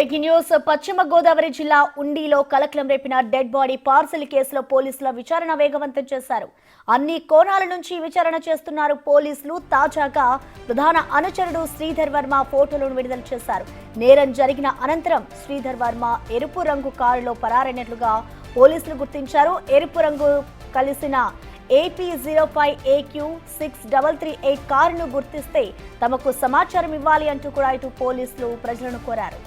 Breaking news పశ్చిమ గోదావరి జిల్లా ఉండిలో కలకలం రేపిన డెడ్ బాడీ పార్సల్ కేసులో పోలీసుల విచారణ వేగవంతం చేశారు. అన్ని కోణాల నుంచి విచారణ చేస్తున్నారు పోలీసులు. తాజాగా ప్రధాన అనుచరుడు శ్రీధర్ వర్మ ఫోటోలను విడుదల చేశారు. నేరం జరిగిన అనంతరం శ్రీధర్ వర్మ ఎరుపు రంగు కారులో పరారైనట్లుగా పోలీసులు గుర్తించారు. ఎరుపు రంగు కలిసిన AP05AQ6338 కారును గుర్తిస్తే తమకు సమాచారం ఇవ్వాలి అంటూ కూడా ఇటు పోలీసులు ప్రజలను కోరారు.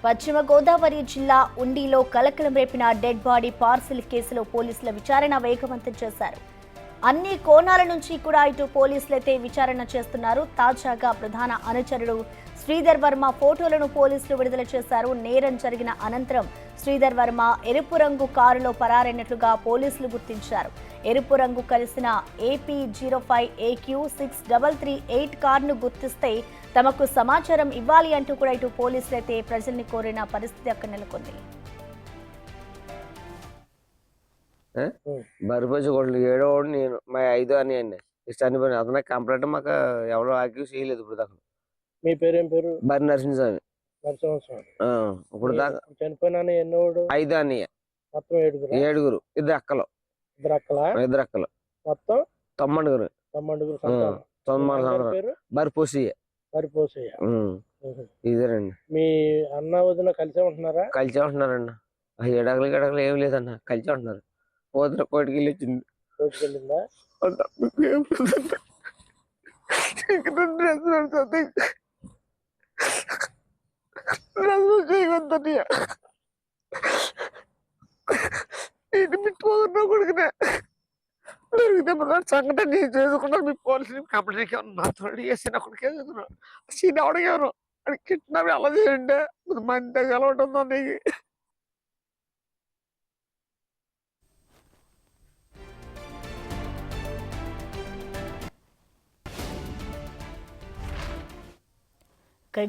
పశ్చిమ గోదావరి జిల్లా ఉండిలో కలకలం రేపిన డెడ్ బాడీ పార్సిల్ కేసులో పోలీసుల విచారణ వేగవంతం చేశారు. అన్ని కోణాల నుంచి కూడా ఇటు పోలీసులైతే విచారణ చేస్తున్నారు. తాజాగా ప్రధాన అనుచరుడు శ్రీధర్ వర్మ ఫోటోలను పోలీసులు విడుదల చేశారు. నేరం జరిగిన అనంతరం శ్రీధర్ వర్మ ఎరుపు రంగు కారులో పరారైనట్లుగా పోలీసులు గుర్తించారు. ఎరుపు రంగు కలిసిన AP05AQ6338 కారును గుర్తిస్తే తమకు సమాచారం ఇవ్వాలి అంటూ కూడా ఇటు పోలీసులైతే ప్రజల్ని కోరిన పరిస్థితి అక్కడ నెలకొంది. బరిపోయి ఏడోడు నేను మా 5 అని అండి చనిపోయిన అతను కంప్లైంట్ మాకు ఎవరో ఆక్యూస్ చేయలేదు ఇప్పుడు దాకా. మీ పేరేం పేరు? బరి నరసింహస్వామి. ఇప్పుడు దాకా చనిపోయిన ఎన్నోడు? 5 అన్నయ్య. మొత్తం 7గురు. ఇద్దరు అక్కలు. ఇద్దరు అక్కలు మొత్తం 9 బరిపోసయ్య. ఇదేనండి. మీ అన్న వదిన కలిసే ఉంటున్నారా? కలిసే ఉంటున్నారండి. ఎడగలు ఏం లేదన్న కలిసే ఉంటున్నారు. పోతున్న కోటికి వెళ్ళి వచ్చింది. కోటికెళ్ళిందా? పెట్టుకోకుండా కొడుకునే దొరికితే సంఘటన నేను చేసుకున్నా. మీ పోలీసులు కంప్లైంట్ నాతో చేసిన కొడుకే సీన్ అవడగేవరు అని కిట్నాప్ ఎలా చేయండి మంచిగా కలవటంతో నీకు.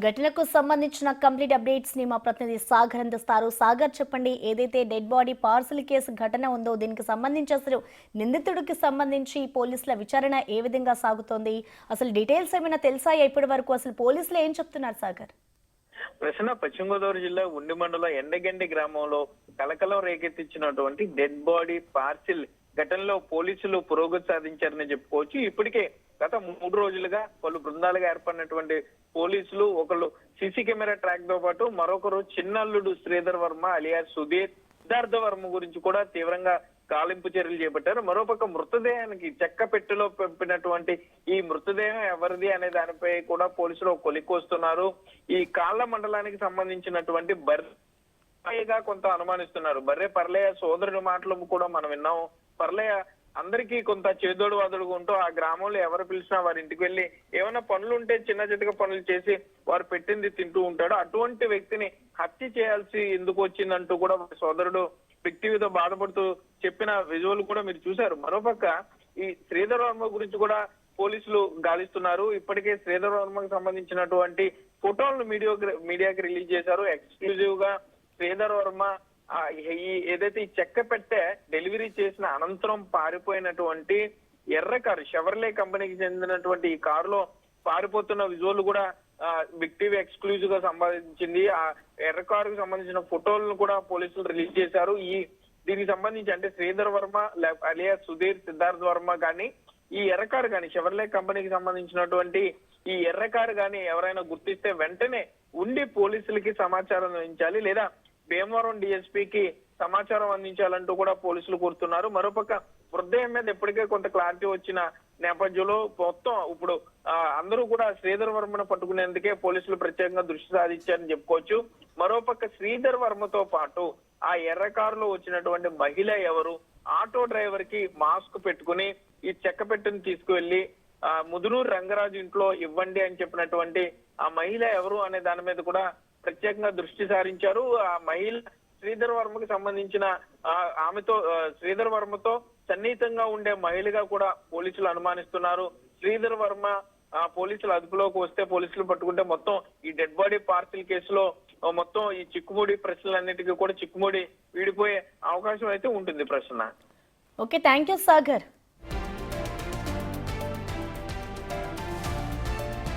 ఘటనకు సంబంధించిన కంప్లీట్ అప్డేట్స్ ని మా ప్రతినిధి సాగర్ అందిస్తారు. సాగర్, చెప్పండి, ఏదైతే డెడ్ బాడీ పార్సల్ కేసు ఘటన ఉందో దీనికి సంబంధించి అసలు నిందితుడికి సంబంధించి పోలీసుల విచారణ ఏ విధంగా సాగుతోంది, అసలు డీటెయిల్స్ ఏమైనా తెలుసాయా ఇప్పటి వరకు, అసలు పోలీసులు ఏం చెప్తున్నారు సాగర్? ప్రశ్న పశ్చిమ గోదావరి జిల్లా ఉండి మండలం ఎండగండి గ్రామంలో కలకలం రేకెత్తించినటువంటి డెడ్ బాడీ పార్సిల్ ఘటనలో పోలీసులు పురోగతి సాధించారని చెప్పుకోవచ్చు. ఇప్పటికే గత 3 రోజులుగా పలు బృందాలుగా ఏర్పడినటువంటి పోలీసులు ఒకళ్ళు సీసీ కెమెరా ట్రాక్ తో పాటు మరొకరు చిన్నల్లుడు శ్రీధర్ వర్మ అలియాస్ సుధీర్ సిద్ధార్థ వర్మ గురించి కూడా తీవ్రంగా గాలింపు చర్యలు చేపట్టారు. మరోపక్క మృతదేహానికి చెక్క పెట్టెలో పంపినటువంటి ఈ మృతదేహం ఎవరిది అనే దానిపై కూడా పోలీసులు కొలిక్కొస్తున్నారు. ఈ కాళ్ళ మండలానికి సంబంధించినటువంటి బర్రెగా కొంత అనుమానిస్తున్నారు. బర్రె పర్లయ్య సోదరుడి మాటలు కూడా మనం విన్నాము. పర్లయ్య అందరికీ కొంత చేదోడు వాదుడుగా ఉంటూ ఆ గ్రామంలో ఎవరు పిలిచినా వారి ఇంటికి వెళ్ళి ఏమైనా పనులు ఉంటే చిన్న చిన్నగా పనులు చేసి వారు పెట్టింది తింటూ ఉంటాడు. అటువంటి వ్యక్తిని హత్య చేయాల్సి ఎందుకు వచ్చిందంటూ కూడా సోదరుడు వ్యక్తిగత బాధపడుతూ చెప్పిన విజువల్ కూడా మీరు చూశారు. మరోపక్క ఈ శ్రీధర్ వర్మ గురించి కూడా పోలీసులు గాలిస్తున్నారు. ఇప్పటికే శ్రీధర్ వర్మకు సంబంధించినటువంటి ఫోటోలను మీడియాకి రిలీజ్ చేశారు. ఎక్స్క్లూజివ్ గా శ్రీధర్ వర్మ ఈ ఏదైతే ఈ చెక్క పెట్టె డెలివరీ చేసిన అనంతరం పారిపోయినటువంటి ఎర్ర కారు షెవర్లే కంపెనీకి చెందినటువంటి ఈ కారులో పారిపోతున్న విజువల్ కూడా బిగ్ టీవీ ఎక్స్క్లూజివ్ గా సంబంధించింది. ఆ ఎర్ర కారుకు సంబంధించిన ఫోటోలను కూడా పోలీసులు రిలీజ్ చేశారు. దీనికి సంబంధించి అంటే శ్రీధర్ వర్మ అలియాస్ సుధీర్ సిద్ధార్థ్ వర్మ కానీ ఈ ఎర్ర కారు కానీ షెవర్లే కంపెనీకి సంబంధించినటువంటి ఈ ఎర్ర కారు కానీ ఎవరైనా గుర్తిస్తే వెంటనే ఉండి పోలీసులకి సమాచారం అందించాలి, లేదా భీమవరం డిఎస్పీకి సమాచారం అందించాలంటూ కూడా పోలీసులు కోరుతున్నారు. మరోపక్క మృతదేహం మీద ఇప్పటికే కొంత క్లారిటీ వచ్చిన నేపథ్యంలో మొత్తం ఇప్పుడు అందరూ కూడా శ్రీధర్ వర్మను పట్టుకునేందుకే పోలీసులు ప్రత్యేకంగా దృష్టి సాధించారని చెప్పుకోవచ్చు. మరోపక్క శ్రీధర్ వర్మతో పాటు ఆ ఎర్ర కారులో వచ్చినటువంటి మహిళ ఎవరు, ఆటో డ్రైవర్ కి మాస్క్ పెట్టుకుని ఈ చెక్క పెట్టెను తీసుకువెళ్లి ముదునూరు రంగరాజు ఇంట్లో ఇవ్వండి అని చెప్పినటువంటి ఆ మహిళ ఎవరు అనే దాని మీద కూడా ప్రత్యేకంగా దృష్టి సారించారు. ఆ మహిళ శ్రీధర్ వర్మకి సంబంధించిన ఆమెతో శ్రీధర్ వర్మతో సన్నిహితంగా ఉండే మహిళగా కూడా పోలీసులు అనుమానిస్తున్నారు. శ్రీధర్ వర్మ పోలీసులు అదుపులోకి వస్తే, పోలీసులు పట్టుకుంటే మొత్తం ఈ డెడ్ బాడీ పార్సిల్ కేసులో మొత్తం ఈ చిక్కుముడి ప్రశ్నలన్నిటికీ కూడా చిక్కుముడి వీడిపోయే అవకాశం అయితే ఉంటుంది ప్రశ్న. Okay, thank you Sagar.